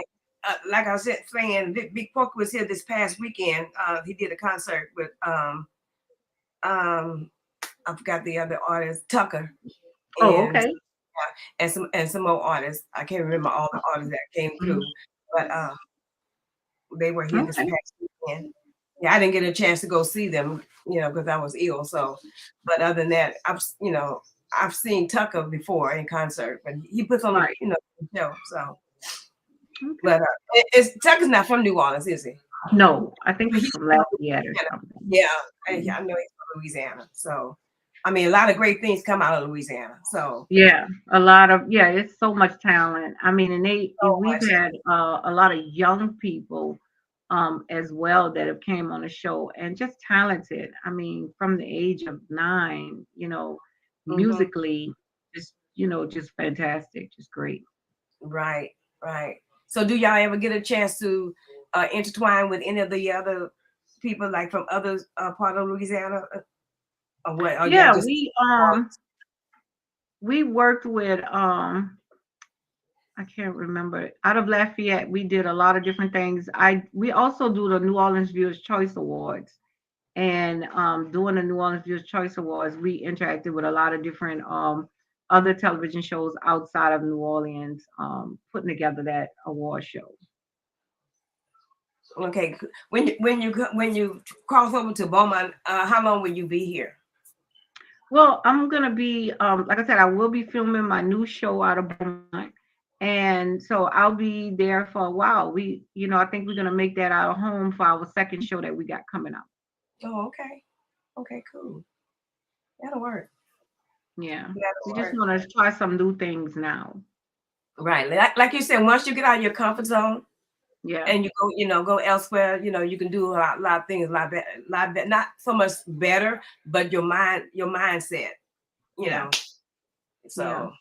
S1: Like I was saying, Big Poke was here this past weekend. He did a concert with I forgot the other artist, Tucker,
S3: Oh,
S1: and
S3: okay.
S1: some more artists. I can't remember all the artists that came
S3: Mhm.
S1: through, but they were here this
S3: Okay.
S1: past weekend. Yeah, I didn't get a chance to go see them, because I was ill. So, but other than that, I've seen Tucker before in concert, but he puts on
S3: Right.
S1: a show. So,
S3: Okay.
S1: but Tucker's not from New Orleans, is he?
S3: No, I think
S1: But
S3: he's
S1: he's
S3: from
S1: from
S3: Lafayette or
S1: Louisiana.
S3: something.
S1: Yeah,
S3: Mhm.
S1: I know he's from Louisiana. So, I mean, a lot of great things come out of Louisiana. So,
S3: Yeah, a lot of it's so much talent. I mean, and
S1: so
S3: we've
S1: much.
S3: had a lot of young people as well that have came on the show and just talented. I mean, from the age of 9,
S1: Hmm.
S3: musically, just just fantastic, just great.
S1: Right, right. So, do y'all ever get a chance to intertwine with any of the other people, like from other part of Louisiana, or what? Or y'all
S3: Yeah,
S1: just
S3: we worked with I can't remember. Out of Lafayette, we did a lot of different things. We also do the New Orleans Viewers Choice Awards. And doing the New Orleans Viewers Choice Awards, we interacted with a lot of different other television shows outside of New Orleans, putting together that award show.
S1: okay? When you cross over to Beaumont, how long will you be here?
S3: Well, I'm gonna be, like I said, I will be filming my new show out of Beaumont, and so I'll be there for a while. I think we're gonna make that our home for our second show that we got coming up.
S1: Oh, okay, okay, cool. That'll work.
S3: Yeah, we
S1: That'll
S3: just
S1: work.
S3: want to try some new things now.
S1: Right, like you said, once you get out of your comfort zone
S3: Yeah,
S1: and you go elsewhere, you can do a lot of things, a lot better, not so much better, but your mindset, you
S3: yeah,
S1: know.
S3: yeah.
S1: So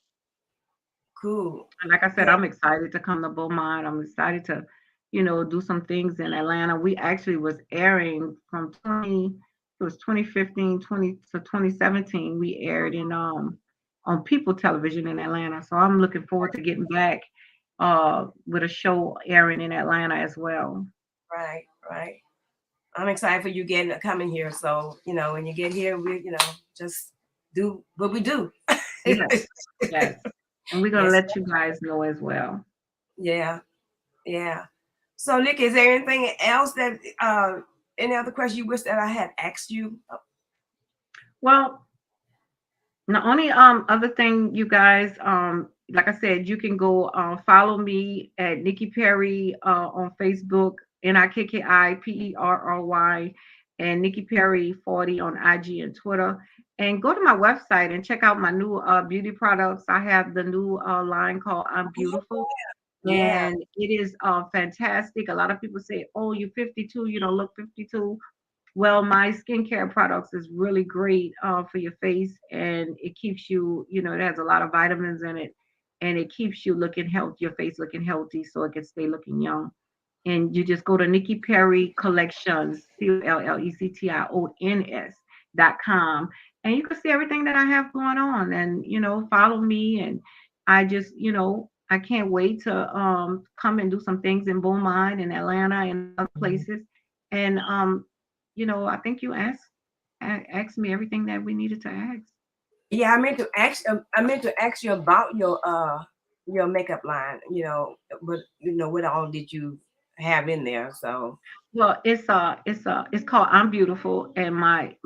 S1: cool.
S3: And like I said,
S1: Yeah.
S3: I'm excited to come to Beaumont. I'm excited to, do some things in Atlanta. We actually was airing from it was 2015, 20 to 2017. We aired in on People Television in Atlanta. So I'm looking forward to getting back with a show airing in Atlanta as well.
S1: Right, right. I'm excited for you getting coming here. So, when you get here, we, just do what we do.
S3: Yes, yes. And we're gonna
S1: Yes.
S3: let you guys know as well.
S1: Yeah. Yeah. So, Nick, is there anything else that any other question you wish that I had asked you?
S3: Well, the only other thing, you guys, like I said, you can go follow me at Nikki Perry on Facebook, NIKKIPERRY, and Nikki Perry 40 on IG and Twitter. And go to my website and check out my new beauty products. I have the new line called I'm Beautiful,
S1: Yeah.
S3: and it is fantastic. A lot of people say, "Oh, you're 52, you don't look 52." Well, my skincare products is really great for your face, and it keeps you, it has a lot of vitamins in it, and it keeps you looking healthy, your face looking healthy, so it can stay looking young. And you just go to Nikki Perry Collections, COLLECTIONS.com, and you can see everything that I have going on, and follow me. And I just, I can't wait to come and do some things in Beaumont and Atlanta and other places. And I think you asked me everything that we needed to ask.
S1: Yeah, I meant to ask you about your makeup line, what all did you have in there? So,
S3: Well, it's called I'm Beautiful, and my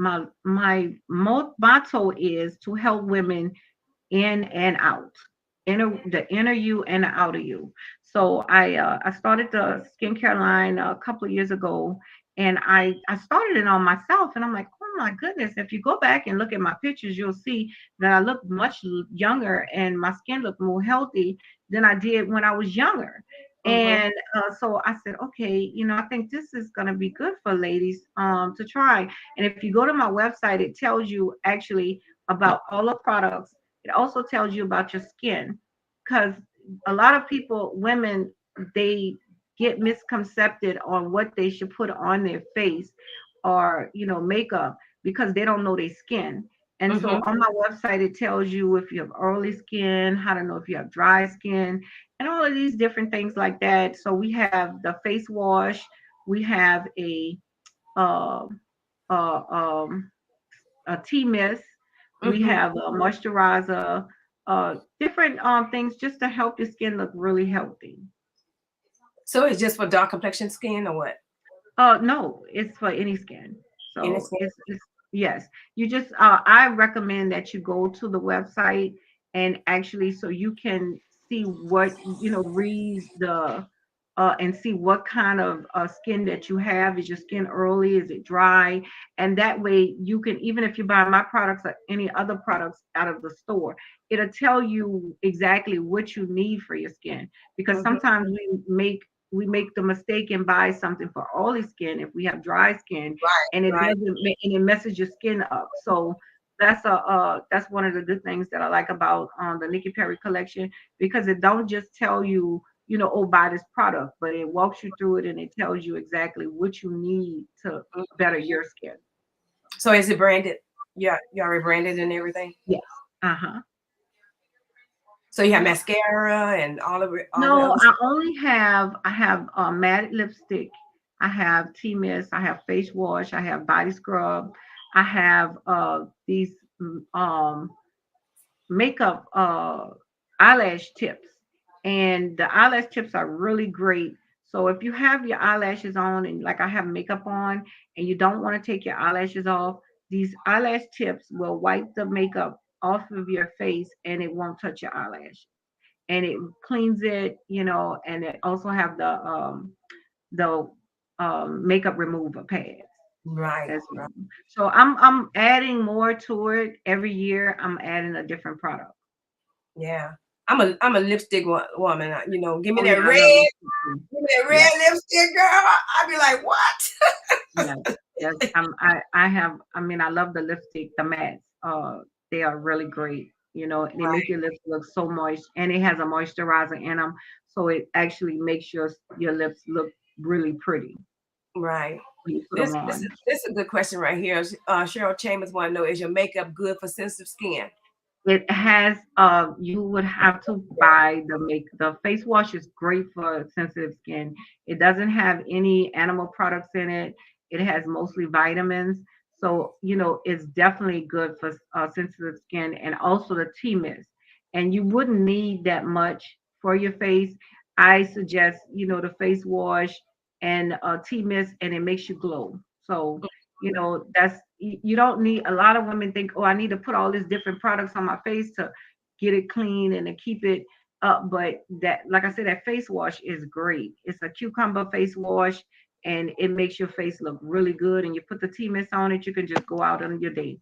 S3: motto is to help women in and out, the inner you and the outer you. So I started the skincare line a couple of years ago, and I started it on myself, and I'm like, oh my goodness! If you go back and look at my pictures, you'll see that I look much younger, and my skin looked more healthy than I did when I was younger.
S1: mhm.
S3: And so I said, okay, I think this is going to be good for ladies to try. And if you go to my website, it tells you actually about all the products. It also tells you about your skin, because a lot of people, women, they get misconcepted on what they should put on their face or makeup, because they don't know their skin. And so
S1: Mhm.
S3: on my website, it tells you if you have oily skin, how to know if you have dry skin, and all of these different things like that. So we have the face wash, we have uh, uh, um, a tea mist, we
S1: Mhm.
S3: have a moisturizer, different things just to help your skin look really healthy.
S1: So it's just for dark complexion skin or what?
S3: No, it's for any skin.
S1: In the
S3: So
S1: skin?
S3: it's yes. You just I recommend that you go to the website and actually so you can see what read the and see what kind of skin that you have. Is your skin oily? Is it dry? And that way you can, even if you buy my products or any other products out of the store, it'll tell you exactly what you need for your skin. Because
S1: Mhm.
S3: sometimes we make the mistake and buy something for oily skin if we have dry skin,
S1: Right,
S3: and it
S1: right.
S3: doesn't and it messes your skin up. So that's one of the good things that I like about the Nikki Perry collection, because it don't just tell you, oh, buy this product, but it walks you through it and it tells you exactly what you need to better your skin.
S1: So is it branded? Yeah, you already branded and everything.
S3: Yes. Uh-huh.
S1: So you have
S3: Yeah.
S1: mascara and all the
S3: No,
S1: other
S3: I have matte lipstick, I have tea mist, I have face wash, I have body scrub, I have these um makeup eyelash tips. And the eyelash tips are really great. So if you have your eyelashes on and like I have makeup on and you don't want to take your eyelashes off, these eyelash tips will wipe the makeup off of your face and it won't touch your eyelash. And it cleans it, and it also have the makeup remover pads
S1: right,
S3: as
S1: right.
S3: well. So I'm adding more to it every year. I'm adding a different product.
S1: Yeah. I'm a lipstick woman. Give me
S3: Oh
S1: that
S3: yeah, I love
S1: red,
S3: lipstick too.
S1: give me that
S3: Yeah,
S1: red lipstick, girl. I'd be like,
S3: yeah, yes. I love the lipstick, the mattes. They are really great. They make
S1: what?
S3: your lips look so moist, and it has a moisturizer in them, so it actually makes your lips look really pretty
S1: Right.
S3: when you put them
S1: This is
S3: on.
S1: this is a good question right here. Cheryl Chambers want to know: is your makeup good for sensitive skin?
S3: It has you would have to buy the face wash is great for sensitive skin. It doesn't have any animal products in it. It has mostly vitamins. So, it's definitely good for sensitive skin, and also the tea mist. And you wouldn't need that much for your face. I suggest, the face wash and tea mist, and it makes you glow. So, you don't need. A lot of women think, oh, I need to put all these different products on my face to get it clean and to keep it up. But that, like I said, that face wash is great. It's a cucumber face wash, and it makes your face look really good. And you put the tea mist on it, you can just go out on your day.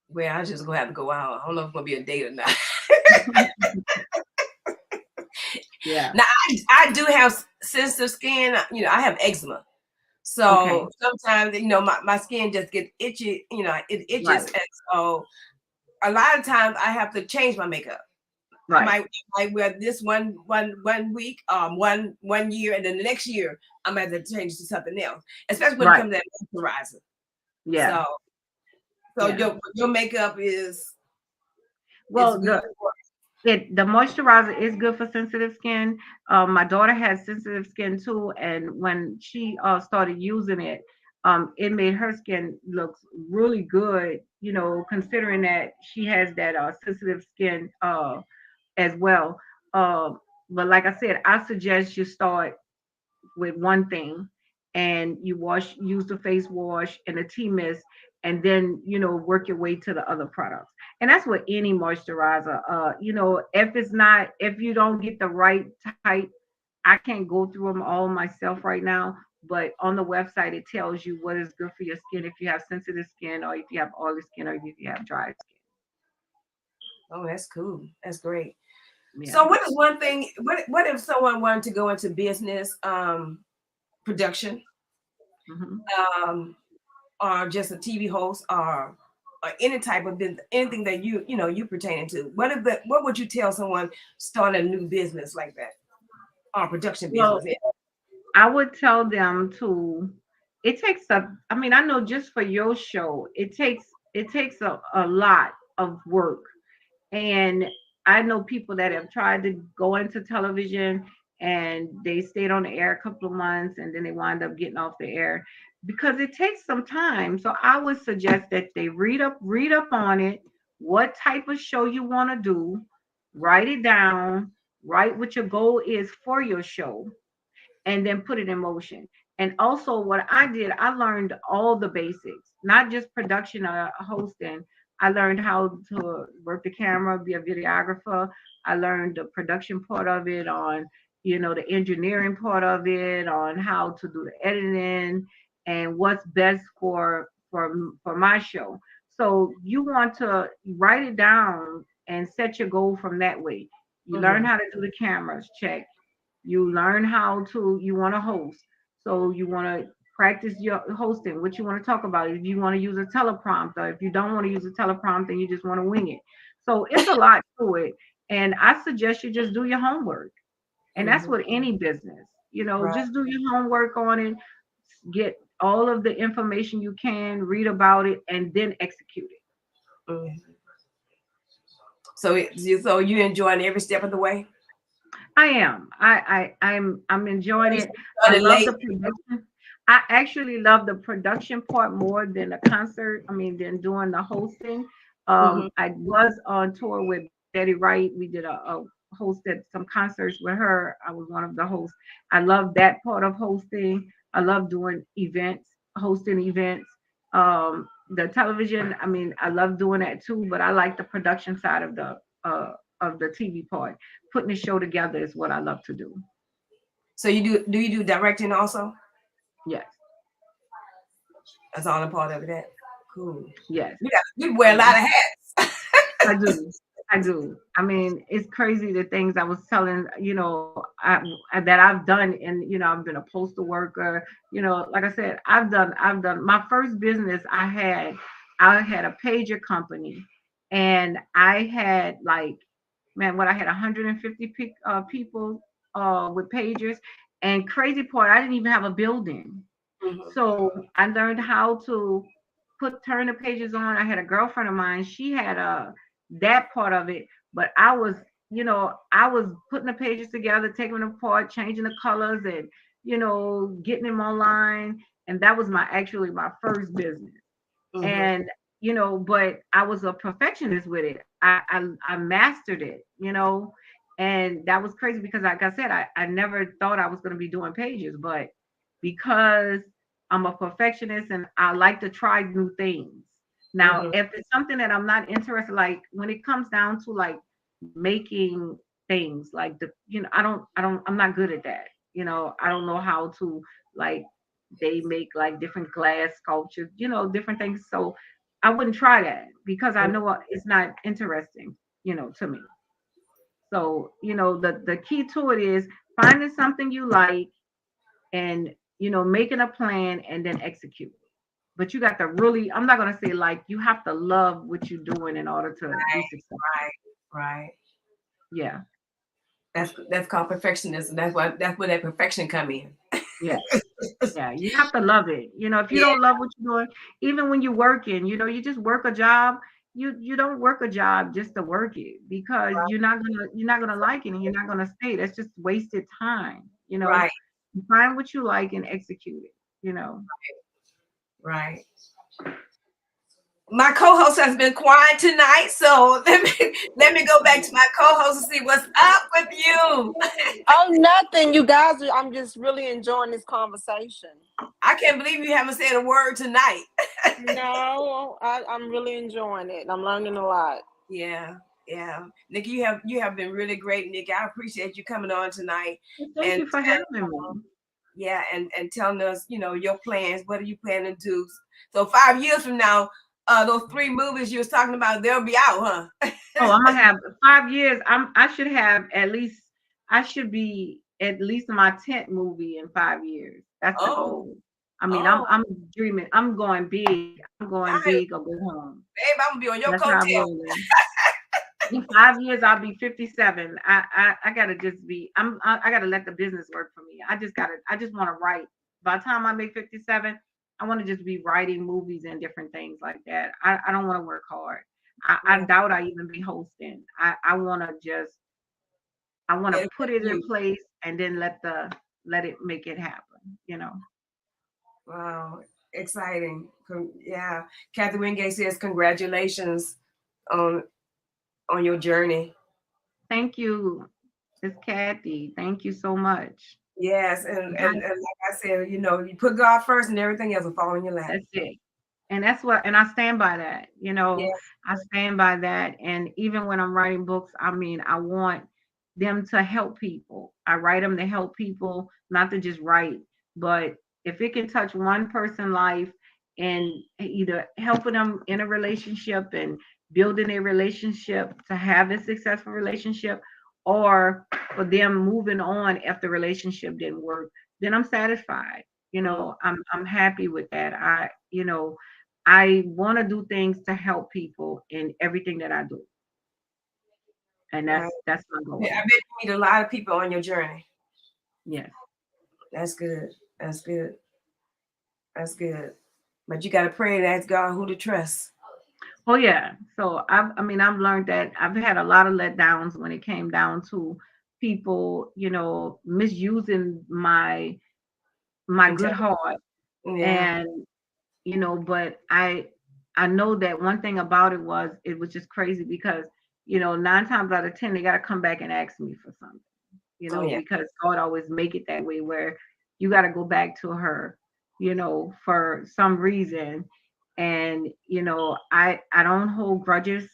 S1: Well, I just gonna have to go out. I don't know if it's gonna be a date or not.
S3: Yeah.
S1: Now I do have sensitive skin. I have eczema.
S3: Okay.
S1: So sometimes, my skin just gets itchy, it itches.
S3: Right.
S1: And so a lot of times I have to change my makeup. I
S3: Right.
S1: might wear this one week, one year, and then the next year I might have to change to something else, especially when it
S3: Right.
S1: comes to that moisturizer.
S3: Yeah.
S1: So
S3: Yeah.
S1: your makeup is
S3: Well,
S1: good.
S3: the moisturizer is good for sensitive skin. My daughter has sensitive skin too, and when she started using it, it made her skin look really good. Considering that she has that sensitive skin as well. Uh, but like I said, I suggest you start with one thing, and you use the face wash and the tea mist, and then work your way to the other products. And that's what any moisturizer, if you don't get the right type. I can't go through them all myself right now, but on the website it tells you what is good for your skin, if you have sensitive skin, or if you have oily skin, or if you have dry
S1: Oh, that's cool. That's great.
S3: skin. Yeah.
S1: So what is one thing? What if someone wanted to go into business, production,
S3: Hmm.
S1: um, or just a TV host, or any type of business, anything that you pertaining to? What would you tell someone starting a new business like that, or production
S3: Well,
S1: business?
S3: I would tell them to. It takes a. I mean, I know just for your show, it takes a lot of work. And I know people that have tried to go into television and they stayed on the air a couple of months and then they wind up getting off the air because it takes some time. So I would suggest that they read up on it, what type of show you want to do, write it down, write what your goal is for your show, and then put it in motion. And also what I did, I learned all the basics, not just production or hosting. I learned how to work the camera, be a videographer. I learned the production part of it, on, the engineering part of it, on how to do the editing and what's best for my show. So you want to write it down and set your goal from that way. You learn
S1: Mhm.
S3: how to do the cameras, check. You learn you want to host. So you want to practice your hosting, what you want to talk about. If you want to use a teleprompter, if you don't want to use a teleprompter and you just want to wing it. So it's a lot to it. And I suggest you just do your homework. And that's
S1: Mhm.
S3: with any business.
S1: Right.
S3: Just do your homework on it, get all of the information you can, read about it, and then execute it.
S1: Mhm. So you enjoying every step of the way?
S3: I am. I'm enjoying
S1: You
S3: it. I
S1: started
S3: love
S1: late.
S3: the production. I actually love the production part more than the concert. I mean, than doing the hosting.
S1: Mhm.
S3: I was on tour with Betty Wright. We did a hosted some concerts with her. I was one of the hosts. I love that part of hosting. I love doing events, hosting events. The television. I mean, I love doing that too. But I like the production side of the TV part. Putting the show together is what I love to do.
S1: So do you do directing also?
S3: Yes,
S1: That's all a part of it. That cool.
S3: yes.
S1: You wear a
S3: Yeah,
S1: lot of hats.
S3: I do. I do. I mean, it's crazy the things I was telling, that I've done. And, I've been a postal worker. Like I said, I've done my first business. I had a pager company, and I had like, man, what I had 150 people with pagers. And crazy part, I didn't even have a building.
S1: Mhm.
S3: So I learned how to turn the pages on. I had a girlfriend of mine, she had that part of it, but I was putting the pages together, taking them apart, changing the colors, and getting them online. And that was my first business.
S1: Mhm.
S3: And but I was a perfectionist with it. I mastered it, and that was crazy because, like I said, I never thought I was going to be doing pages. But because I'm a perfectionist and I like to try new things. Now,
S1: Mhm.
S3: if it's something that I'm not interested, like when it comes down to like making things, like I'm not good at that. I don't know how to, like, they make like different glass sculptures, different things. So I wouldn't try that because I know it's not interesting, to me. So, the key to it is finding something you like, and, making a plan and then execute. But you got to really, I'm not going to say, like, you have to love what you're doing in order to be successful.
S1: Right. Right.
S3: Yeah.
S1: That's called perfectionism. That's where that perfection come in.
S3: Yeah. Yeah. You have to love it. If you
S1: Yeah.
S3: don't love what you're doing, even when you're working, you just work a job. You don't work a job just to work it, because you're not gonna like it, and you're not gonna stay. That's just wasted time.
S1: Right.
S3: You find what you like and execute it. You know.
S1: Right. My co-host has been quiet tonight, so let me go back to my co-host and see what's up with you.
S2: Oh, nothing, you guys. I'm just really enjoying this conversation.
S1: I can't believe you haven't said a word tonight.
S2: No, I'm really enjoying it. I'm learning a lot.
S1: Yeah, yeah. Nikki, you have been really great, Nikki. I appreciate you coming on tonight
S3: Well, thank
S1: and
S3: you for having me.
S1: yeah, and telling us, your plans. What are you planning to do? So 5 years from now, those three movies you was talking about, they'll be out, huh?
S3: Oh, I'm gonna have 5 years. I should have at least. I should be at least in my 10th movie in 5 years. That's the
S1: Oh,
S3: goal. I mean, I'm
S1: oh,
S3: I'm dreaming. I'm going big. I'm going
S1: nice.
S3: big or go home.
S1: Babe, I'm gonna be on your
S3: That's how I'm
S1: coattail.
S3: rolling. In 5 years, I'll be 57. I gotta just be. I gotta let the business work for me. I just want to write. By the time I make 57, I want to just be writing movies and different things like that. I don't want to work hard. I
S1: Yeah,
S3: doubt I even be hosting. I want to
S1: it'll
S3: put
S1: come
S3: it
S1: to
S3: in
S1: you.
S3: place and then let it make it happen.
S1: Wow, exciting. Yeah, Kathy Wingate says congratulations on your journey.
S3: Thank you, Miss Kathy. Thank you so much.
S1: Yes, and like I said, you know, you put God first, and everything else will fall in your lap.
S3: That's it. And that's what, and I stand by that.
S1: Yeah.
S3: I stand by that. And even when I'm writing books, I mean, I want them to help people. I write them to help people, not to just write, but if it can touch one person's life and either helping them in a relationship and building a relationship to have a successful relationship, or for them moving on if the relationship didn't work, then I'm satisfied. I'm happy with that. I want to do things to help people in everything that I do, and
S1: Right.
S3: that's my goal.
S1: I bet you meet a lot of people on your journey.
S3: Yes.
S1: That's good. That's good. That's good. But you got to pray and ask God who to trust.
S3: Oh yeah. So I've learned that I've had a lot of letdowns when it came down to people, misusing my good heart.
S1: Yeah.
S3: And but I know that one thing about it was just crazy because 9 times out of 10 they got to come back and ask me for something,
S1: Oh yeah.
S3: because God always make it that way where you got to go back to her, for some reason. And I don't hold grudges.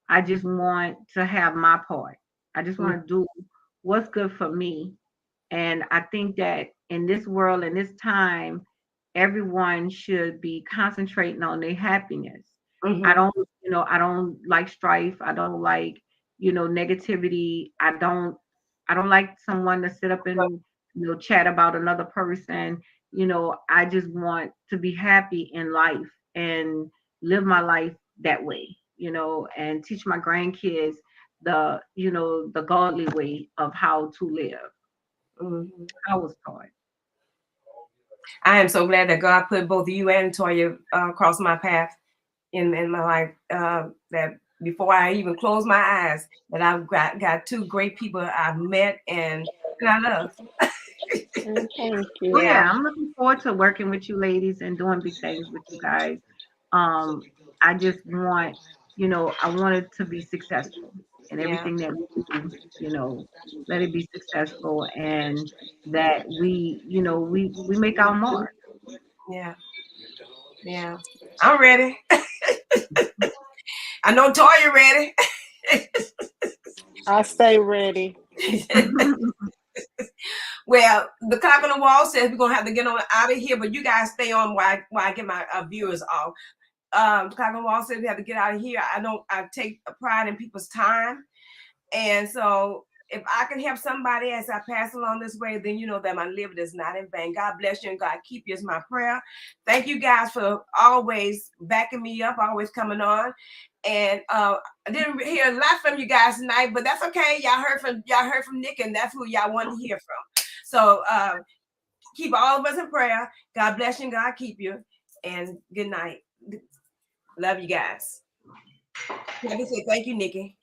S3: I just want to have my part. I just want to do what's good for me. And I think that in this world, in this time, everyone should be concentrating on their happiness. I
S1: Mm-hmm.
S3: don't, I don't like strife. I don't like, negativity. I don't like someone to sit up and, chat about another person. I just want to be happy in life and live my life that way, and teach my grandkids the godly way of how to live.
S1: Mm-hmm.
S3: I was taught.
S1: I am so glad that God put both you and Toya across my path in my life. That before I even close my eyes, that I've got two great people I've met and I love.
S2: Thank
S3: Oh
S2: you.
S3: yeah, I'm looking forward to working with you ladies and doing big things with you guys. Um, I just want, I want it to be successful and
S1: Yeah,
S3: everything that we do, let it be successful and that we make our mark.
S1: yeah, yeah. I'm ready. I know Toya ready.
S2: I stay ready.
S1: Well, the clock on the wall says we're gonna have to get on out of here, but you guys stay on while I get my viewers off. The clock on the wall says we have to get out of here. I take pride in people's time, and so if I can help somebody as I pass along this way, then you know that my living is not in vain. God bless you and God keep you is my prayer. Thank you guys for always backing me up, always coming on. And I didn't hear a lot from you guys tonight, but that's okay. Y'all heard from Nick, and that's who y'all want to hear from. So keep all of us in prayer. God bless you and God keep you. And good night. Love you guys. Like I said, thank you, Nikki.